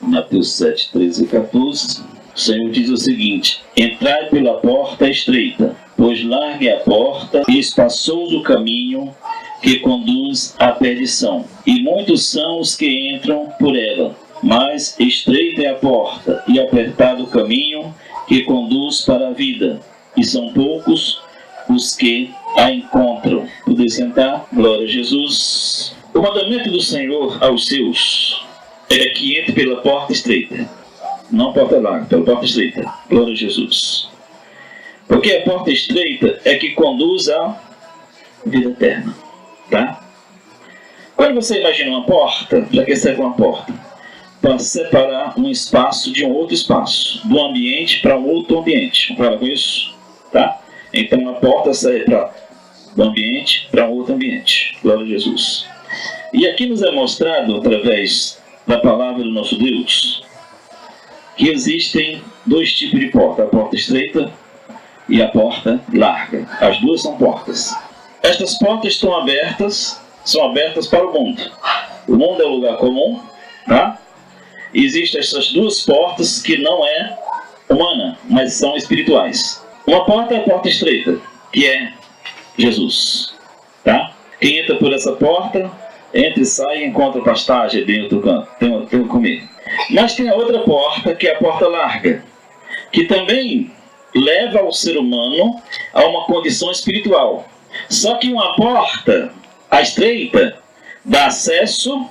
Mateus 7, 13 e 14, o Senhor diz o seguinte: entrai pela porta estreita, pois larga é a porta e espaçoso o caminho que conduz à perdição, e muitos são os que entram por ela. Mas estreita é a porta e apertado o caminho que conduz para a vida, e são poucos os que a encontram. Poder sentar. Glória a Jesus. O mandamento do Senhor aos seus é que entre pela porta estreita, não porta larga, pela porta estreita. Glória a Jesus. Porque a porta estreita é que conduz à vida eterna, tá? Quando você imagina uma porta, já que serve uma porta, para separar um espaço de um outro espaço, do ambiente para um outro ambiente. Concorda com isso? Tá? Então a porta serve do ambiente para um outro ambiente. Glória a Jesus. E aqui nos é mostrado, através da palavra do nosso Deus, que existem dois tipos de porta: a porta estreita e a porta larga. As duas são portas. Estas portas são abertas para o mundo. O mundo é um lugar comum, tá? E existem essas duas portas que não é humana, mas são espirituais. Uma porta é a porta estreita, que é Jesus, tá? Quem entra por essa porta, entra e sai e encontra pastagem dentro do canto, tem o comer. Mas tem a outra porta, que é a porta larga, que também leva o ser humano a uma condição espiritual. Só que uma porta, a estreita, dá acesso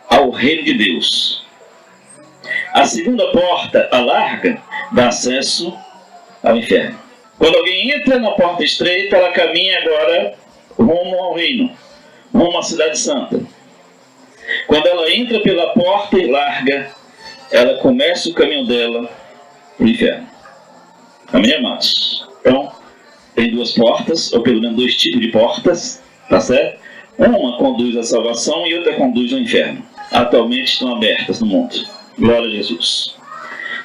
ao reino de Deus. A segunda porta, a larga, dá acesso ao inferno. Quando alguém entra na porta estreita, ela caminha agora rumo ao reino, rumo à cidade santa. Quando ela entra pela porta larga, ela começa o caminho dela para o inferno. Amém, amados? Então, tem duas portas, ou pelo menos dois tipos de portas, tá certo? Uma conduz à salvação e outra conduz ao inferno. Atualmente estão abertas no mundo. Glória a Jesus.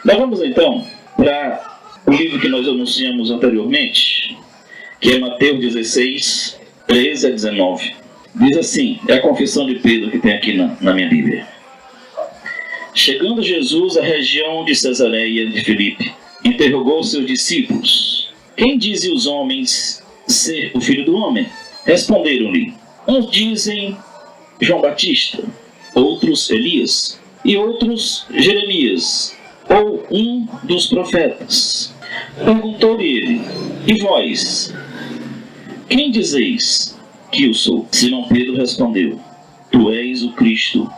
Nós vamos então para o livro que nós anunciamos anteriormente, que é Mateus 16, 13 a 19. Diz assim, é a confissão de Pedro que tem aqui na minha Bíblia. Chegando Jesus à região de Cesareia de Filipe, interrogou seus discípulos: quem dizem os homens ser o Filho do Homem? Responderam-lhe: uns dizem João Batista, outros Elias, e outros Jeremias, ou um dos profetas. Perguntou-lhe ele: e vós, quem dizeis que eu sou? Simão Pedro respondeu: tu és o Cristo,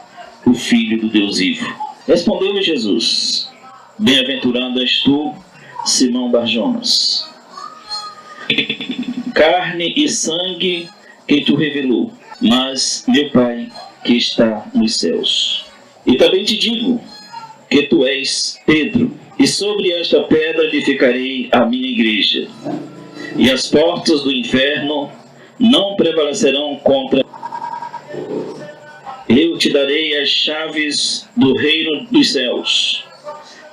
o Filho do Deus vivo. Respondeu-lhe Jesus: bem-aventurado és tu, Simão Barjonas. Carne e sangue quem tu revelou, mas meu Pai que está nos céus. E também te digo que tu és Pedro, e sobre esta pedra edificarei a minha igreja, e as portas do inferno não prevalecerão contra. Eu te darei as chaves do reino dos céus.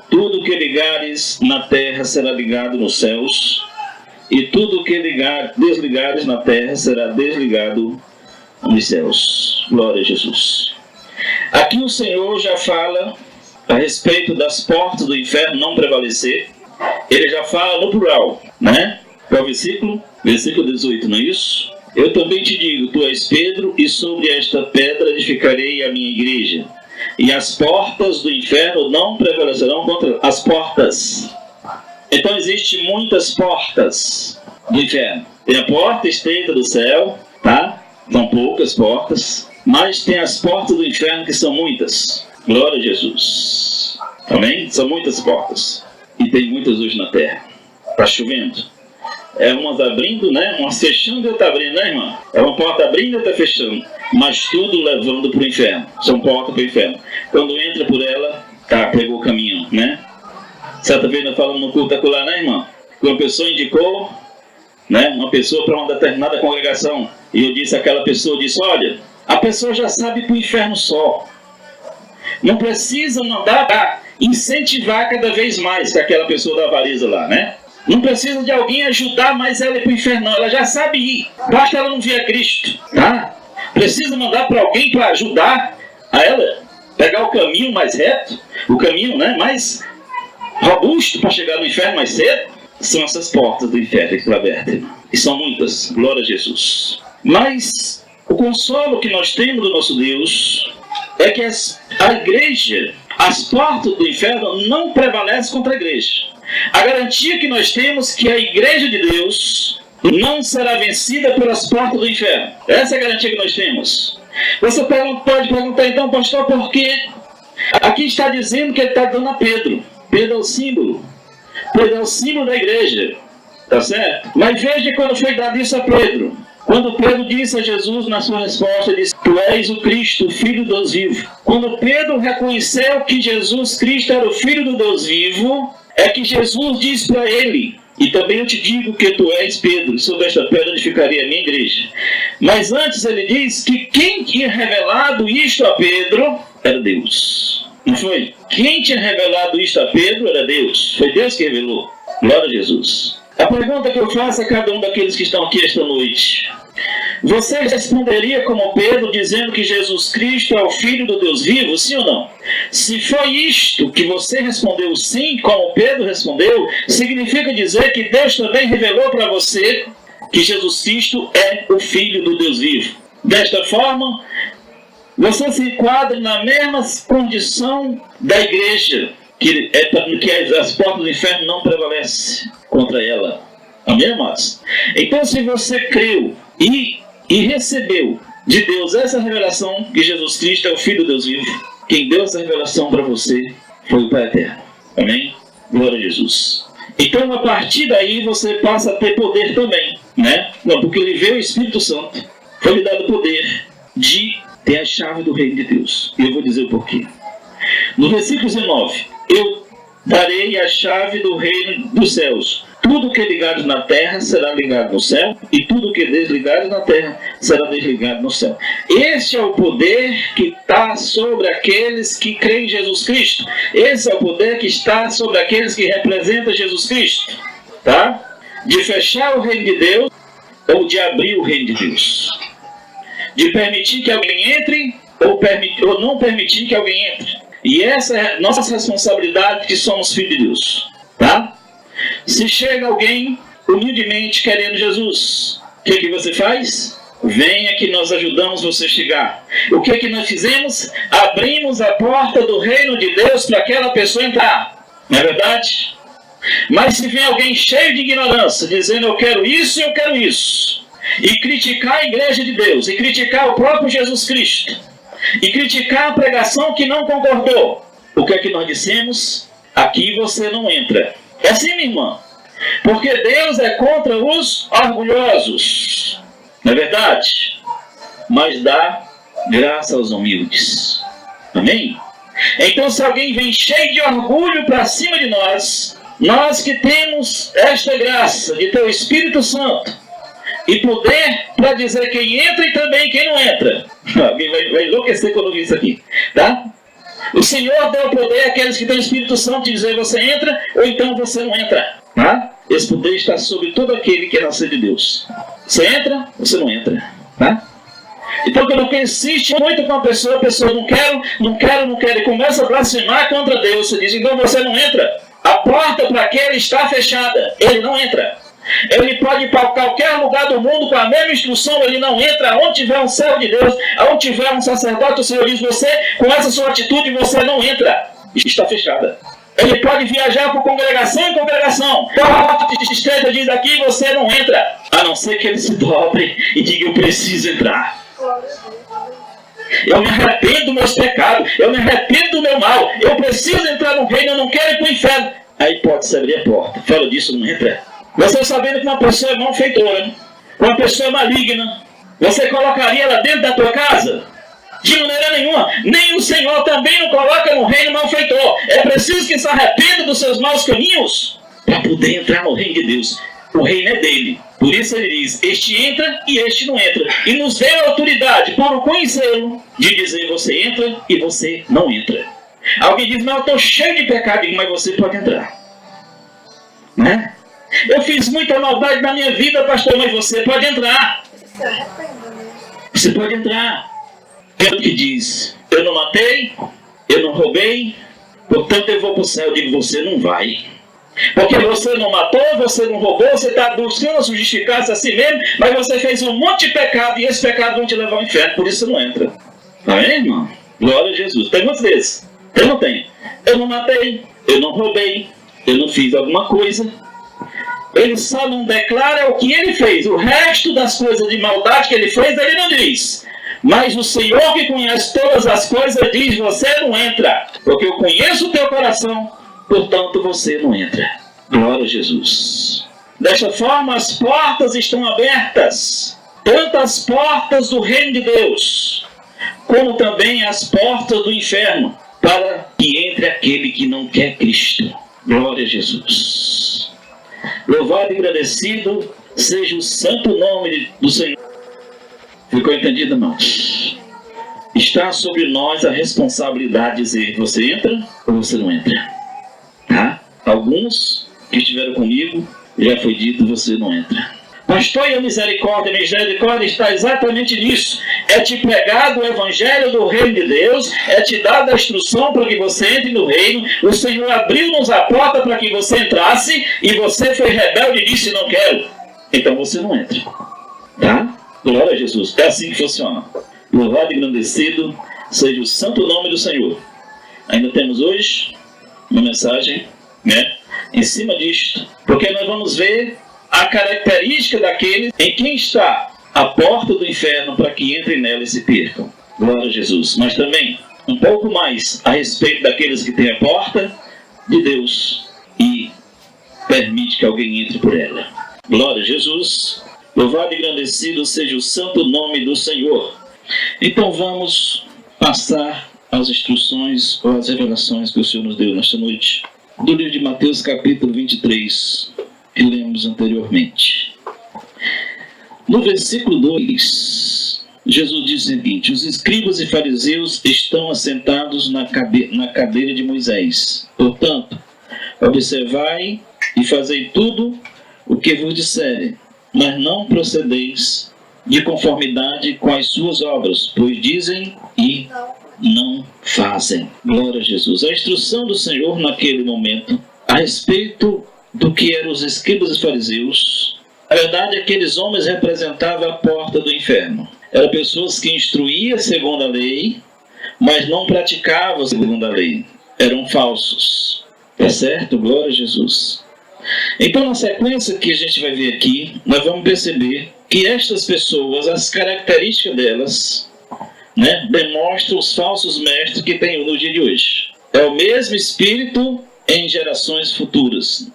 Tudo que ligares na terra será ligado nos céus, e tudo que desligares na terra será desligado nos céus. Glória a Jesus. Aqui o Senhor já fala a respeito das portas do inferno não prevalecer. Ele já fala no plural, né? Qual é o versículo? Versículo 18, não é isso? Eu também te digo, tu és Pedro, e sobre esta pedra edificarei a minha igreja, e as portas do inferno não prevalecerão contra as portas. Então existem muitas portas do inferno. Tem a porta estreita do céu, tá? São poucas portas, mas tem as portas do inferno que são muitas. Glória a Jesus. Amém? São muitas portas. E tem muitas hoje na terra. Está chovendo. É umas abrindo, né? Umas fechando e outra abrindo, né, irmão? É uma porta abrindo e outra fechando. Mas tudo levando para o inferno. São portas para o inferno. Quando entra por ela, tá, pegou o caminho, né? Certa vez nós falamos no culto acolá, né, irmão? Que uma pessoa indicou, né, uma pessoa para uma determinada congregação. E eu disse àquela pessoa, disse, olha, a pessoa já sabe para o inferno só. Não precisa mandar para incentivar cada vez mais que aquela pessoa da avariza lá, né? Não precisa de alguém ajudar mais ela a ir para o inferno, não. Ela já sabe ir. Basta ela não vir a Cristo, tá? Precisa mandar para alguém para ajudar a ela pegar o caminho mais reto, o caminho, né, mais robusto para chegar no inferno mais cedo, são essas portas do inferno que estão abertas. E são muitas, glória a Jesus. Mas o consolo que nós temos do nosso Deus é que a igreja, as portas do inferno não prevalecem contra a igreja. A garantia que nós temos é que a igreja de Deus não será vencida pelas portas do inferno. Essa é a garantia que nós temos. Você pode perguntar então, pastor, por quê? Aqui está dizendo que ele está dando a Pedro. Pedro é o símbolo. Pedro é o símbolo da igreja. Tá certo? Mas veja quando foi dado isso a Pedro. Quando Pedro disse a Jesus na sua resposta, ele disse: Tu és o Cristo, o Filho do Deus vivo. Quando Pedro reconheceu que Jesus Cristo era o Filho do Deus vivo, é que Jesus disse para ele: E também eu te digo que tu és Pedro, sobre esta pedra edificarei a minha igreja. Mas antes ele diz que quem tinha revelado isto a Pedro era Deus. Não foi? Quem tinha revelado isto a Pedro era Deus. Foi Deus que revelou. Glória a Jesus. A pergunta que eu faço a cada um daqueles que estão aqui esta noite: você responderia como Pedro, dizendo que Jesus Cristo é o Filho do Deus vivo, sim ou não? Se foi isto que você respondeu sim, como Pedro respondeu, significa dizer que Deus também revelou para você que Jesus Cristo é o Filho do Deus vivo. Desta forma, você se enquadra na mesma condição da igreja, que as portas do inferno não prevalecem contra ela. Amém, amados? Então, se você creu e recebeu de Deus essa revelação, que Jesus Cristo é o Filho de Deus vivo, quem deu essa revelação para você foi o Pai Eterno. Amém? Glória a Jesus. Então, a partir daí, você passa a ter poder também, né? Não, porque ele veio o Espírito Santo, foi lhe dado o poder de ter a chave do reino de Deus. E eu vou dizer o porquê. No versículo 19: Eu darei a chave do reino dos céus. Tudo que é ligado na terra será ligado no céu, e tudo que é desligado na terra será desligado no céu. Esse é o poder que está sobre aqueles que creem em Jesus Cristo. Esse é o poder que está sobre aqueles que representam Jesus Cristo. Tá? De fechar o reino de Deus ou de abrir o reino de Deus. De permitir que alguém entre ou não permitir que alguém entre. E essa é a nossa responsabilidade, que somos filhos de Deus. Tá? Se chega alguém humildemente querendo Jesus, o que você faz? Venha que nós ajudamos você a chegar. O que nós fizemos? Abrimos a porta do reino de Deus para aquela pessoa entrar. Não é verdade? Mas se vem alguém cheio de ignorância, dizendo eu quero isso e eu quero isso, e criticar a igreja de Deus, e criticar o próprio Jesus Cristo, e criticar a pregação que não concordou, o que nós dissemos? Aqui você não entra. É assim, minha irmã. Porque Deus é contra os orgulhosos. Não é verdade? Mas dá graça aos humildes. Amém? Então, se alguém vem cheio de orgulho para cima de nós, nós que temos esta graça de ter o Espírito Santo e poder para dizer quem entra e também quem não entra. Alguém vai enlouquecer quando ouvir isso aqui. Tá? O Senhor deu poder àqueles que têm o Espírito Santo de dizer você entra ou então você não entra. Tá? Esse poder está sobre todo aquele que é nascido de Deus. Você entra ou você não entra. Tá? Então quando você insiste muito com a pessoa não quero, e começa a blasfemar contra Deus, você diz, então você não entra. A porta para aquele está fechada, ele não entra. Ele pode ir para qualquer lugar do mundo com a mesma instrução, ele não entra. Onde tiver um servo de Deus, onde tiver um sacerdote, o Senhor diz, você, com essa sua atitude, você não entra. Está fechada. Ele pode viajar por congregação em congregação. A porta estreita diz aqui, você não entra. A não ser que ele se dobre e diga, eu preciso entrar. Eu me arrependo dos meus pecados, eu me arrependo do meu mal, eu preciso entrar no reino, eu não quero ir para o inferno. Aí pode-se abrir a porta. Fala disso, não entra. Você sabendo que uma pessoa é malfeitora, uma pessoa maligna, você colocaria ela dentro da tua casa? De maneira nenhuma. Nem o Senhor também não coloca no reino malfeitor. É preciso que se arrependa dos seus maus caminhos para poder entrar no reino de Deus. O reino é dele. Por isso ele diz, este entra e este não entra. E nos deu a autoridade, por o conhecê-lo, de dizer você entra e você não entra. Alguém diz, mas eu estou cheio de pecado, mas você pode entrar. Né? Eu fiz muita maldade na minha vida, pastor, mas você pode entrar. Você pode entrar. Aquele que diz, eu não matei, eu não roubei, portanto eu vou para o céu. Eu digo, você não vai. Porque você não matou, você não roubou, você está buscando justificar-se a si mesmo, mas você fez um monte de pecado e esse pecado vão te levar ao inferno, por isso você não entra. Amém, irmão? Glória a Jesus. Tem muitos desses? Eu não tenho. Eu não matei, eu não roubei, eu não fiz alguma coisa. Ele só não declara o que ele fez. O resto das coisas de maldade que ele fez, ele não diz. Mas o Senhor que conhece todas as coisas diz, você não entra. Porque eu conheço o teu coração, portanto você não entra. Glória a Jesus. Desta forma as portas estão abertas. Tanto as portas do reino de Deus, como também as portas do inferno, para que entre aquele que não quer Cristo. Glória a Jesus. Louvado e agradecido seja o santo nome do Senhor. Ficou entendido, irmãos? Está sobre nós a responsabilidade de dizer, você entra ou você não entra? Tá? Alguns que estiveram comigo, já foi dito, você não entra. Pastor, e a misericórdia está exatamente nisso. É te pregar do evangelho do reino de Deus, é te dar a instrução para que você entre no reino. O Senhor abriu-nos a porta para que você entrasse e você foi rebelde e disse, não quero. Então você não entra. Tá? Glória a Jesus. É assim que funciona. Louvado e engrandecido seja o santo nome do Senhor. Ainda temos hoje uma mensagem, né, em cima disto. Porque nós vamos ver a característica daqueles em quem está a porta do inferno para que entrem nela e se percam. Glória a Jesus. Mas também um pouco mais a respeito daqueles que têm a porta de Deus e permite que alguém entre por ela. Glória a Jesus. Louvado e engrandecido seja o santo nome do Senhor. Então vamos passar às instruções ou às revelações que o Senhor nos deu nesta noite. Do livro de Mateus capítulo 23, que lemos anteriormente. No versículo 2, Jesus diz o seguinte: os escribas e fariseus estão assentados na cadeira de Moisés. Portanto, observai e fazei tudo o que vos disserem, mas não procedeis de conformidade com as suas obras, pois dizem e não fazem. Glória a Jesus. A instrução do Senhor naquele momento a respeito do que eram os escribas e fariseus, a verdade é que aqueles homens representavam a porta do inferno. Eram pessoas que instruíam segundo a lei, mas não praticavam segundo a lei. Eram falsos. Tá certo? Glória a Jesus. Então, na sequência que a gente vai ver aqui, nós vamos perceber que estas pessoas, as características delas, né, demonstram os falsos mestres que tem no dia de hoje. É o mesmo espírito em gerações futuras.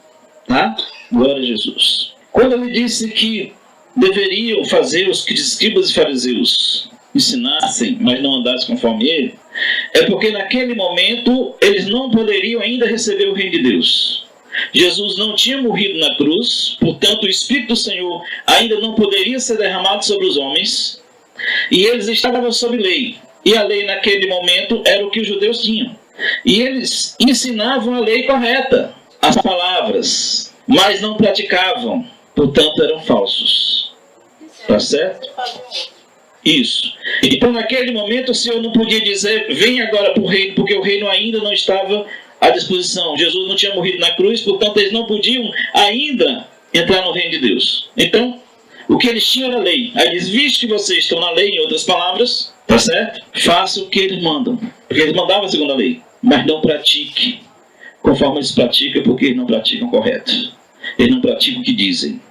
Tá? Glória a Jesus. Quando ele disse que deveriam fazer os que escribas e fariseus ensinassem, mas não andassem conforme ele, é porque naquele momento eles não poderiam ainda receber o reino de Deus. Jesus não tinha morrido na cruz, portanto o Espírito do Senhor ainda não poderia ser derramado sobre os homens, e eles estavam sob lei, e a lei naquele momento era o que os judeus tinham, e eles ensinavam a lei correta, as palavras, mas não praticavam, portanto eram falsos. Tá certo? Isso. Então naquele momento o Senhor não podia dizer, vem agora para o reino, porque o reino ainda não estava à disposição. Jesus não tinha morrido na cruz, portanto eles não podiam ainda entrar no reino de Deus. Então, o que eles tinham era a lei. Aí diz, visto que vocês estão na lei, em outras palavras, tá certo? Faça o que eles mandam. Porque eles mandavam segundo a lei, mas não pratique conforme eles praticam, porque eles não praticam correto. Eles não praticam o que dizem.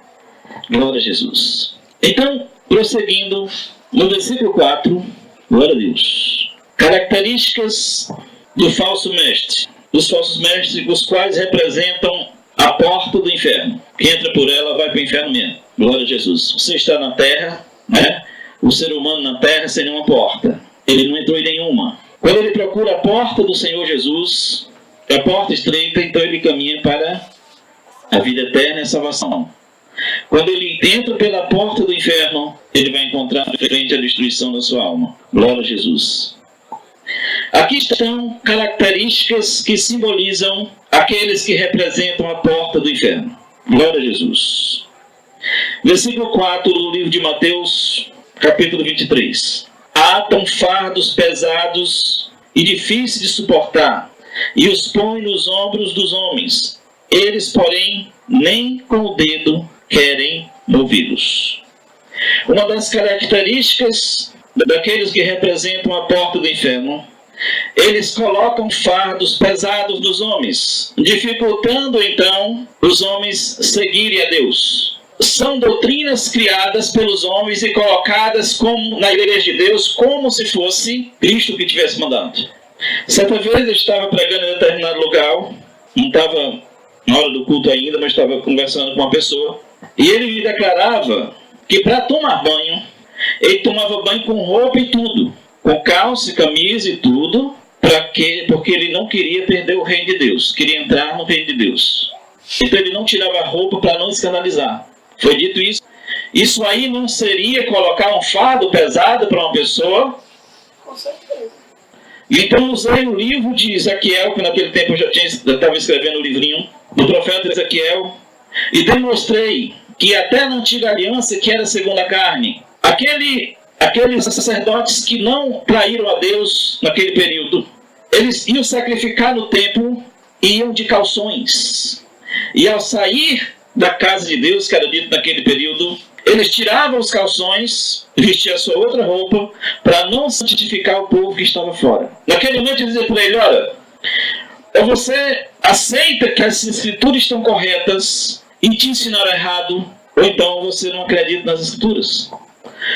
Glória a Jesus. Então, prosseguindo, no versículo 4, glória a Deus. Características do falso mestre. Os falsos mestres, os quais representam a porta do inferno. Quem entra por ela vai para o inferno mesmo. Glória a Jesus. Você está na terra, né? O ser humano na terra sem nenhuma porta. Ele não entrou em nenhuma. Quando ele procura a porta do Senhor Jesus, a porta estreita, então ele caminha para a vida eterna e a salvação. Quando ele entra pela porta do inferno, ele vai encontrar frente à destruição da sua alma. Glória a Jesus. Aqui estão características que simbolizam aqueles que representam a porta do inferno. Glória a Jesus. Versículo 4 do livro de Mateus, capítulo 23. Atam fardos pesados e difícil de suportar, e os põe nos ombros dos homens. Eles, porém, nem com o dedo querem movi-los. Uma das características daqueles que representam a porta do inferno, eles colocam fardos pesados nos homens, dificultando então os homens seguirem a Deus. São doutrinas criadas pelos homens e colocadas como, na igreja de Deus, como se fosse Cristo que estivesse mandando. Certa vez eu estava pregando em determinado lugar, não estava na hora do culto ainda, mas estava conversando com uma pessoa, e ele me declarava que para tomar banho, ele tomava banho com roupa e tudo, com calça, camisa e tudo, porque ele não queria perder o reino de Deus, queria entrar no reino de Deus. Então ele não tirava a roupa para não escandalizar. Foi dito isso. Isso aí não seria colocar um fardo pesado para uma pessoa? Com certeza. Então usei o livro de Ezequiel, que naquele tempo eu já estava escrevendo o livrinho, do profeta Ezequiel, e demonstrei que até na antiga aliança, que era segundo a carne, aqueles sacerdotes que não traíram a Deus naquele período, eles iam sacrificar no templo e iam de calções. E ao sair da casa de Deus, que era dito naquele período, eles tiravam os calções, vestiam a sua outra roupa, para não santificar o povo que estava fora. Naquele momento ele dizia para ele, olha, ou você aceita que as escrituras estão corretas e te ensinaram errado, ou então você não acredita nas escrituras.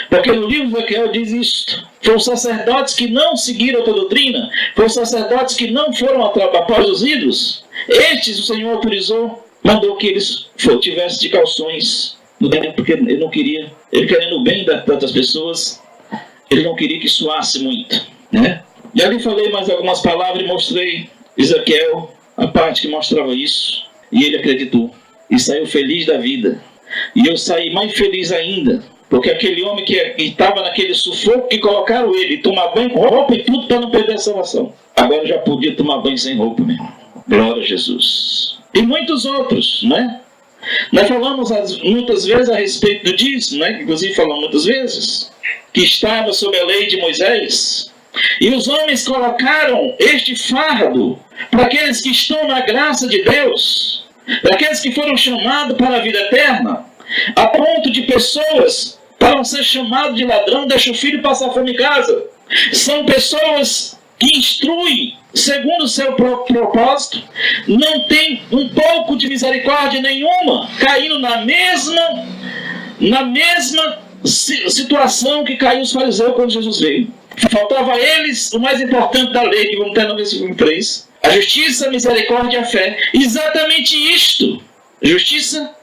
Porque no livro de Ezequiel diz isto. Foram sacerdotes que não seguiram a doutrina, foram sacerdotes que não foram após os ídolos. Estes o Senhor autorizou, mandou que eles tivessem de calções no templo, porque ele não queria, ele querendo o bem das pessoas, ele não queria que suasse muito, né? E ali falei mais algumas palavras e mostrei Ezequiel, a parte que mostrava isso, e ele acreditou, e saiu feliz da vida. E eu saí mais feliz ainda, porque aquele homem que estava naquele sufoco, que colocaram ele tomar banho com roupa e tudo para não perder a salvação, agora já podia tomar banho sem roupa mesmo. Glória a Jesus. E muitos outros, né? Nós falamos muitas vezes a respeito do dízimo, né? Inclusive falamos muitas vezes, que estava sob a lei de Moisés. E os homens colocaram este fardo para aqueles que estão na graça de Deus, para aqueles que foram chamados para a vida eterna, a ponto de pessoas, para ser chamado de ladrão, deixa o filho passar fome em casa. São pessoas que instruem segundo o seu propósito, não tem um pouco de misericórdia nenhuma, caindo na mesma situação que caiu os fariseus quando Jesus veio. Faltava a eles o mais importante da lei, que vamos ter no versículo 3, a justiça, a misericórdia e a fé. Exatamente isto, justiça,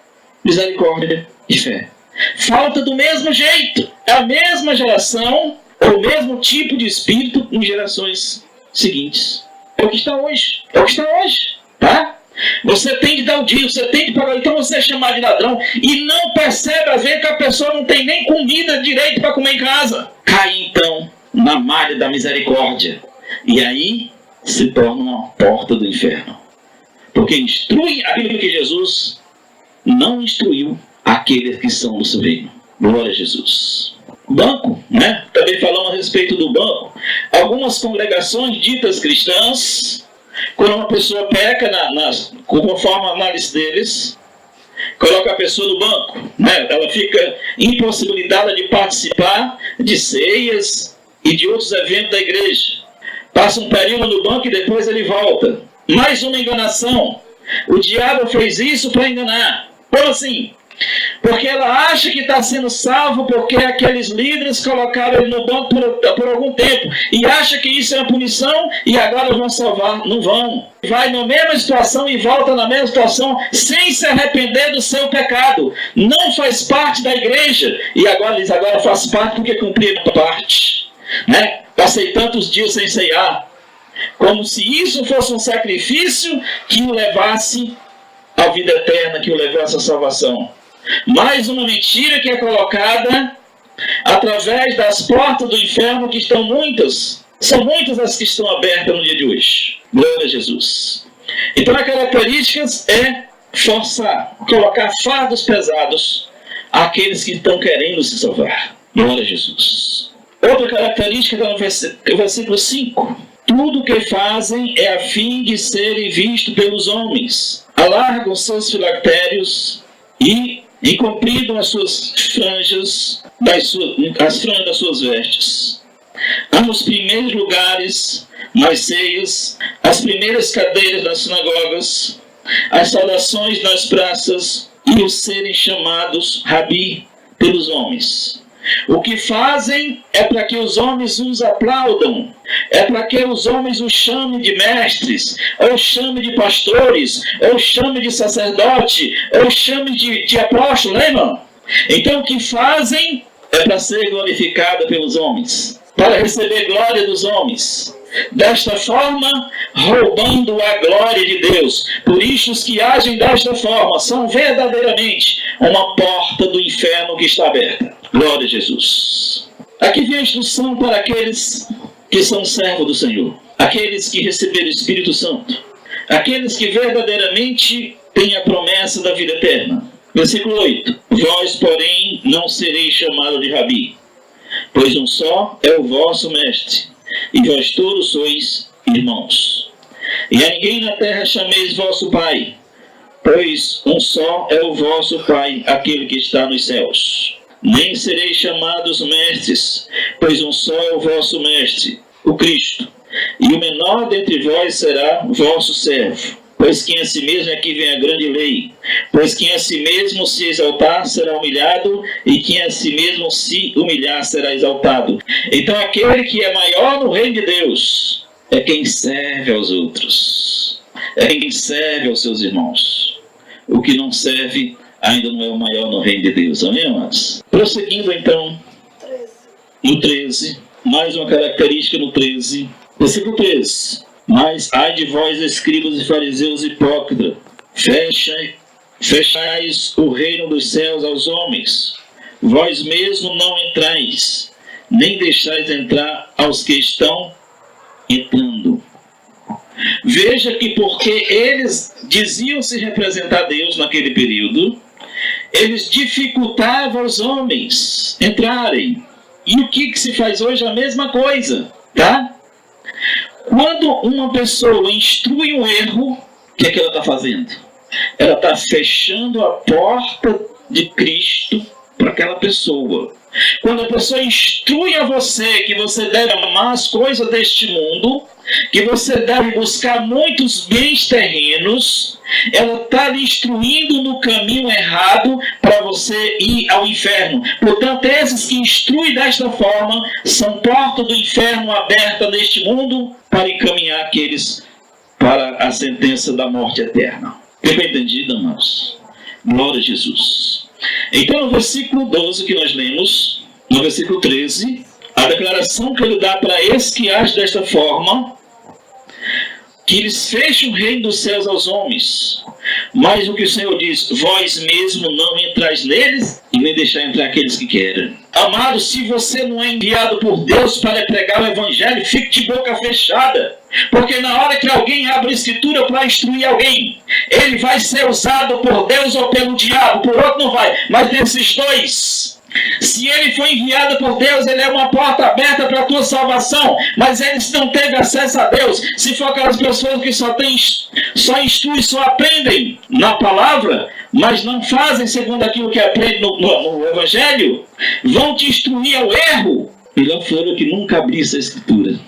misericórdia e fé. Falta do mesmo jeito, é a mesma geração, o mesmo tipo de espírito em gerações seguintes. É o que está hoje. É o que está hoje. Tá? Você tem de dar o dízimo, você tem de pagar. Então você é chamado de ladrão e não percebe, às vezes, que a pessoa não tem nem comida direito para comer em casa. Cai então na malha da misericórdia. E aí se torna uma porta do inferno. Porque instrui aquilo que Jesus não instruiu aqueles que são do seu reino. Glória a Jesus. Banco, né? Também falamos a respeito do banco. Algumas congregações ditas cristãs, quando uma pessoa peca, conforme a análise deles, coloca a pessoa no banco, né? Ela fica impossibilitada de participar de ceias e de outros eventos da igreja. Passa um período no banco e depois ele volta. Mais uma enganação. O diabo fez isso para enganar. Como assim? Porque ela acha que está sendo salvo porque aqueles líderes colocaram ele no banco por algum tempo. E acha que isso é uma punição e agora vão salvar. Não vão. Vai na mesma situação e volta na mesma situação sem se arrepender do seu pecado. Não faz parte da igreja. E agora diz, agora faz parte porque cumprir a parte. Né? Passei tantos dias sem ceiar. Como se isso fosse um sacrifício que o levasse à vida eterna, que o levasse à salvação. Mais uma mentira que é colocada através das portas do inferno, que estão muitas. São muitas as que estão abertas no dia de hoje. Glória a Jesus. Então a característica é forçar, colocar fardos pesados àqueles que estão querendo se salvar. Glória a Jesus. Outra característica está no versículo 5. Tudo o que fazem é a fim de serem vistos pelos homens. Alargam seus filactérios e compridam as suas franjas, as franjas das suas vestes. Há nos primeiros lugares, nas ceias, as primeiras cadeiras nas sinagogas, as saudações nas praças e os serem chamados Rabi pelos homens. O que fazem é para que os homens os aplaudam, é para que os homens os chamem de mestres, ou chamem de pastores, ou chamem de sacerdote, ou chamem de apóstolo, lembra? Então o que fazem é para ser glorificado pelos homens, para receber glória dos homens. Desta forma, roubando a glória de Deus. Por isso os que agem desta forma são verdadeiramente uma porta do inferno que está aberta. Glória a Jesus. Aqui vem a instrução para aqueles que são servos do Senhor, aqueles que receberam o Espírito Santo, aqueles que verdadeiramente têm a promessa da vida eterna. Versículo 8. Vós, porém, não sereis chamados de Rabi, pois um só é o vosso mestre, e vós todos sois irmãos. E a ninguém na terra chameis vosso Pai, pois um só é o vosso Pai, aquele que está nos céus. Nem sereis chamados mestres, pois um só é o vosso mestre, o Cristo. E o menor dentre vós será vosso servo. Pois quem a si mesmo é que vem a grande lei. Pois quem a si mesmo se exaltar será humilhado, e quem a si mesmo se humilhar será exaltado. Então aquele que é maior no reino de Deus é quem serve aos outros, é quem serve aos seus irmãos. O que não serve ainda não é o maior no reino de Deus. Amém, amados? Prosseguindo então, no 13, mais uma característica no 13, versículo 13. Mas ai de vós, escribas e fariseus hipócritas, fechais o reino dos céus aos homens. Vós mesmos não entrais, nem deixais entrar aos que estão entrando. Veja que porque eles diziam se representar Deus naquele período, eles dificultavam os homens entrarem. E o que se faz hoje? A mesma coisa, tá? Quando uma pessoa instrui um erro, o que é que ela está fazendo? Ela está fechando a porta de Cristo para aquela pessoa. Quando a pessoa instrui a você que você deve amar as coisas deste mundo, que você deve buscar muitos bens terrenos, ela está lhe instruindo no caminho errado para você ir ao inferno. Portanto, esses que instruem desta forma são porta do inferno aberta neste mundo para encaminhar aqueles para a sentença da morte eterna. Ficou entendido, irmãos? Glória a Jesus. Então, no versículo 12 que nós lemos, no versículo 13, a declaração que ele dá para esses que agem desta forma, que eles fecham o reino dos céus aos homens. Mas o que o Senhor diz, vós mesmo não entrais neles e nem deixar entrar aqueles que querem. Amado, se você não é enviado por Deus para pregar o evangelho, fique de boca fechada. Porque na hora que alguém abre a escritura para instruir alguém, ele vai ser usado por Deus ou pelo diabo, por outro não vai. Mas desses dois, se ele foi enviado por Deus, ele é uma porta aberta para a tua salvação. Mas eles não teve acesso a Deus. Se for aquelas pessoas que só instruem, só aprendem na palavra, mas não fazem segundo aquilo que aprendem no evangelho, vão te instruir ao erro. Melhor for que nunca abrisse a escritura.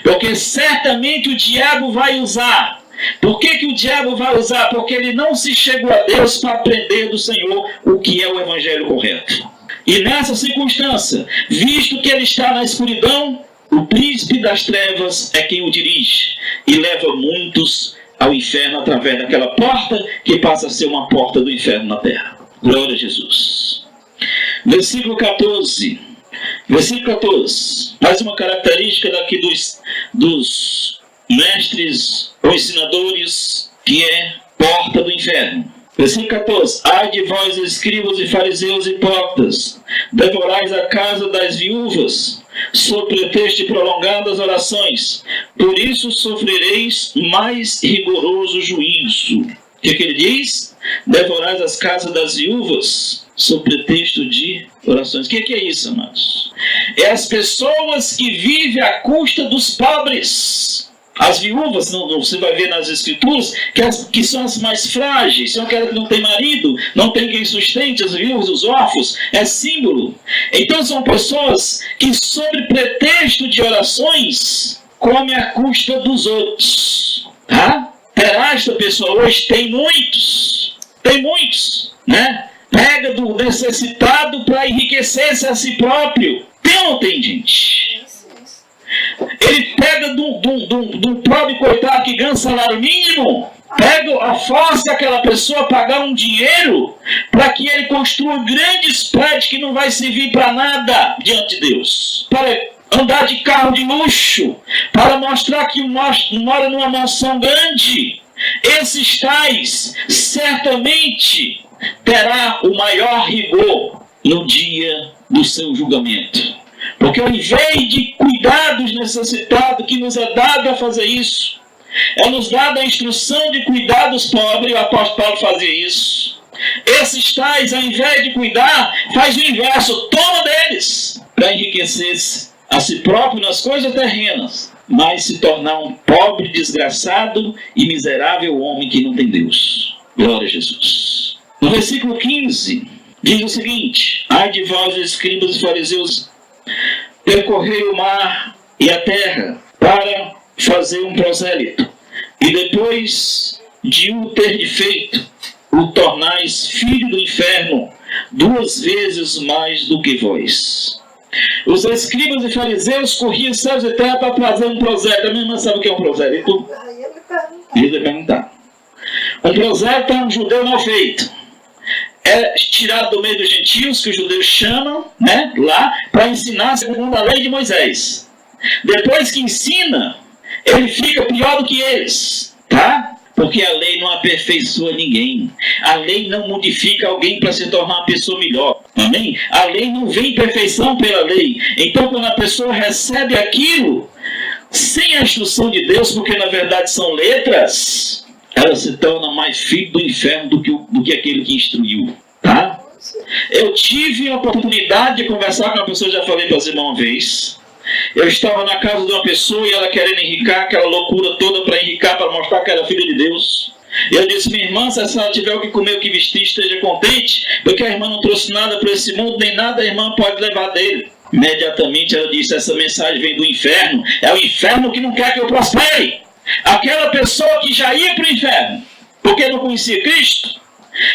Porque certamente o diabo vai usar. Por que o diabo vai usar? Porque ele não se chegou a Deus para aprender do Senhor o que é o evangelho correto. E nessa circunstância, visto que ele está na escuridão, o príncipe das trevas é quem o dirige e leva muitos ao inferno através daquela porta que passa a ser uma porta do inferno na terra. Glória a Jesus. Versículo 14. Versículo 14. Mais uma característica daqui dos mestres ou ensinadores, que é porta do inferno. Versículo 14. Ai de vós, escribas e fariseus hipócritas, devorais a casa das viúvas, sob pretexto de prolongadas orações. Por isso sofrereis mais rigoroso juízo. O que ele diz? Devorais as casas das viúvas, sob pretexto de orações. O que é isso, amados? É as pessoas que vivem à custa dos pobres. As viúvas, você vai ver nas escrituras, que são as mais frágeis, são aquelas que não têm marido, não tem quem sustente, as viúvas, os órfãos, é símbolo. Então são pessoas que, sob pretexto de orações, comem à custa dos outros. Tá? Terá esta pessoa hoje? Tem muitos, né? Pega do necessitado para enriquecer-se a si próprio. Tem ou não tem, gente? Ele pega de um pobre coitado que ganha salário mínimo, força aquela pessoa a pagar um dinheiro para que ele construa grandes prédios que não vai servir para nada diante de Deus. Para andar de carro de luxo, para mostrar que mora numa mansão grande. Esses tais certamente terá o maior rigor no dia do seu julgamento. Porque ao invés de cuidar dos necessitados, que nos é dado a fazer isso, é nos dada a instrução de cuidar dos pobres, o apóstolo Paulo fazia isso. Esses tais, ao invés de cuidar, faz o inverso, toma deles, para enriquecer-se a si próprio nas coisas terrenas, mas se tornar um pobre, desgraçado e miserável homem que não tem Deus. Glória a Jesus. No versículo 15, diz o seguinte: ai de vós, escribas e fariseus, percorrei o mar e a terra para fazer um prosélito, e depois de o ter feito, o tornais filho do inferno 2 vezes mais do que vós. Os escribas e fariseus corriam céus e terra para fazer um prosélito. A minha irmã sabe o que é um prosélito? Ia perguntar. Um prosélito é um judeu mal feito. É tirado do meio dos gentios, que os judeus chamam, né, lá, para ensinar segundo a lei de Moisés. Depois que ensina, ele fica pior do que eles, tá? Porque a lei não aperfeiçoa ninguém. A lei não modifica alguém para se tornar uma pessoa melhor. Amém? A lei não vem perfeição pela lei. Então, quando a pessoa recebe aquilo, sem a instrução de Deus, porque na verdade são letras, ela se torna mais filho do inferno do que aquele que instruiu. Tá? Eu tive a oportunidade de conversar com uma pessoa, já falei para os irmãos uma vez. Eu estava na casa de uma pessoa e ela querendo enricar, aquela loucura toda para enricar, para mostrar que era filha de Deus. Eu disse: minha irmã, se ela tiver o que comer, o que vestir, esteja contente, porque a irmã não trouxe nada para esse mundo, nem nada a irmã pode levar dele. Imediatamente ela disse: essa mensagem vem do inferno, é o inferno que não quer que eu prospere. Aquela pessoa que já ia para o inferno, porque não conhecia Cristo,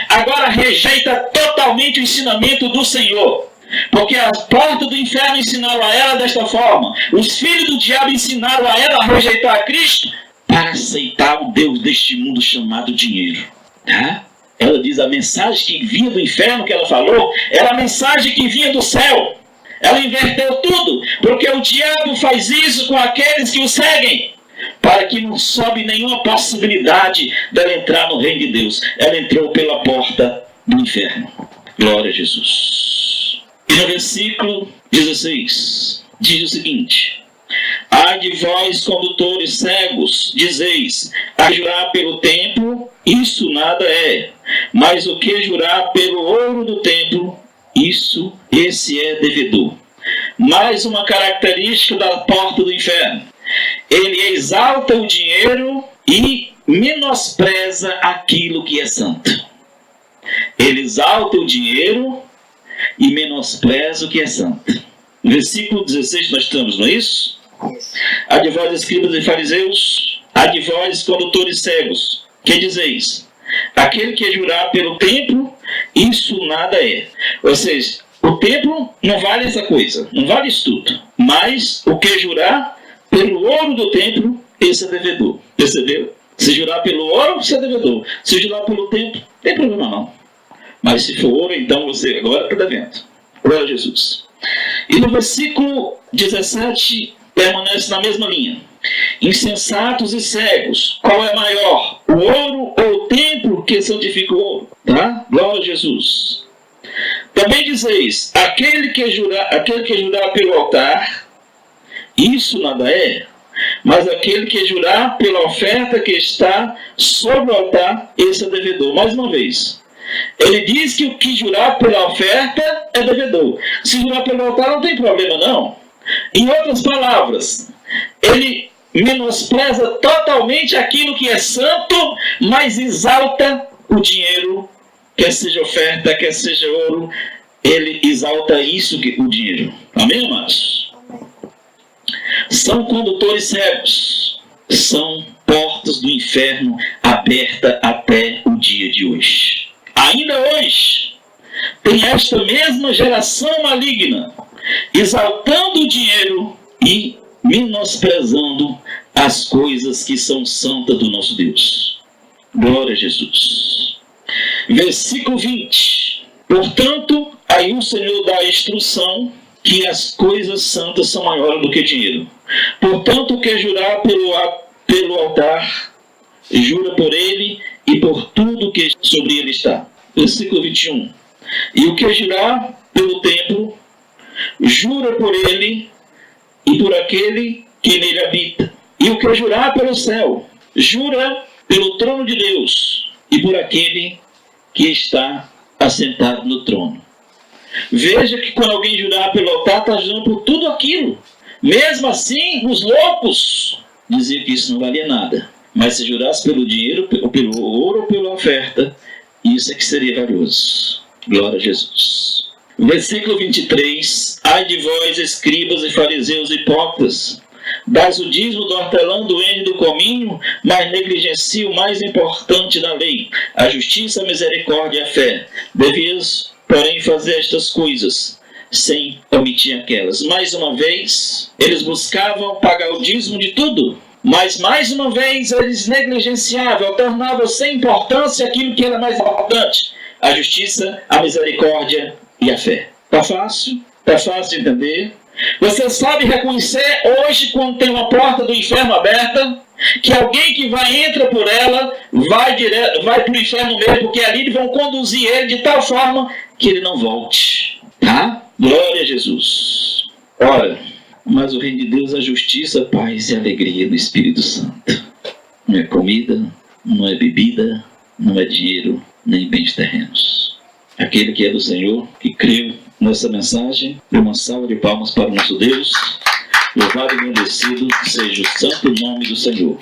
agora rejeita totalmente o ensinamento do Senhor. Porque as portas do inferno ensinaram a ela desta forma. Os filhos do diabo ensinaram a ela a rejeitar a Cristo para aceitar o Deus deste mundo chamado dinheiro. Tá? Ela diz: a mensagem que vinha do inferno que ela falou era a mensagem que vinha do céu. Ela inverteu tudo, porque o diabo faz isso com aqueles que o seguem, para que não sobe nenhuma possibilidade dela entrar no reino de Deus. Ela entrou pela porta do inferno. Glória a Jesus. E no versículo 16, diz o seguinte: ai de vós, condutores cegos, dizeis, a jurar pelo templo, isso nada é, mas o que jurar pelo ouro do templo, esse é devedor. Mais uma característica da porta do inferno: ele exalta o dinheiro e menospreza aquilo que é santo. Ele exalta o dinheiro e menospreza o que é santo. No versículo 16 nós estamos, não é isso? Há de vós, escribas e fariseus, há de vós, condutores cegos, que dizeis, aquele que jurar pelo templo, isso nada é. Ou seja, o templo não vale essa coisa, não vale isso tudo. Mas o que jurar pelo ouro do templo, esse é devedor. Percebeu? Se jurar pelo ouro, você é devedor. Se jurar pelo templo, não tem problema não. Mas se for ouro, então você agora está devendo. Glória a Jesus. E no versículo 17, permanece na mesma linha. Insensatos e cegos, qual é maior? O ouro ou o templo que santifica o ouro? Tá? Glória a Jesus. Também dizeis, aquele que jurar pelo altar, isso nada é, mas aquele que jurar pela oferta que está sobre o altar, esse é devedor. Mais uma vez, ele diz que o que jurar pela oferta é devedor. Se jurar pelo altar não tem problema não. Em outras palavras, ele menospreza totalmente aquilo que é santo, mas exalta o dinheiro, quer seja oferta, quer seja ouro, ele exalta isso, o dinheiro. Amém, amados? São condutores cegos, são portas do inferno abertas até o dia de hoje. Ainda hoje, tem esta mesma geração maligna, exaltando o dinheiro e menosprezando as coisas que são santas do nosso Deus. Glória a Jesus. Versículo 20. Portanto, aí o Senhor dá a instrução que as coisas santas são maiores do que dinheiro. Portanto, o que jurar pelo altar, jura por ele e por tudo que sobre ele está. Versículo 21. E o que jurar pelo templo, jura por ele e por aquele que nele habita. E o que jurar pelo céu, jura pelo trono de Deus e por aquele que está assentado no trono. Veja que quando alguém jurar pelo altar, está jurando por tudo aquilo. Mesmo assim, os loucos diziam que isso não valia nada. Mas se jurasse pelo dinheiro, pelo ouro ou pela oferta, isso é que seria valioso. Glória a Jesus. Versículo 23. Ai de vós, escribas e fariseus hipócritas, dás o dízimo do hortelã, do heno e do cominho, mas negligencia o mais importante da lei, a justiça, a misericórdia e a fé. Devias, porém, fazer estas coisas, sem omitir aquelas. Mais uma vez, eles buscavam pagar o dízimo de tudo, mas mais uma vez eles negligenciavam, tornavam sem importância aquilo que era mais importante: a justiça, a misericórdia e a fé. Tá fácil? Tá fácil de entender? Você sabe reconhecer hoje, quando tem uma porta do inferno aberta, que alguém que entra por ela, vai para o inferno mesmo, porque ali eles vão conduzir ele de tal forma que ele não volte. Tá? Glória a Jesus. Ora, mas o reino de Deus é justiça, paz e alegria do Espírito Santo. Não é comida, não é bebida, não é dinheiro, nem bens terrenos. Aquele que é do Senhor, que creu nessa mensagem, dê uma salva de palmas para o nosso Deus. Louvado e agradecido seja o santo nome do Senhor.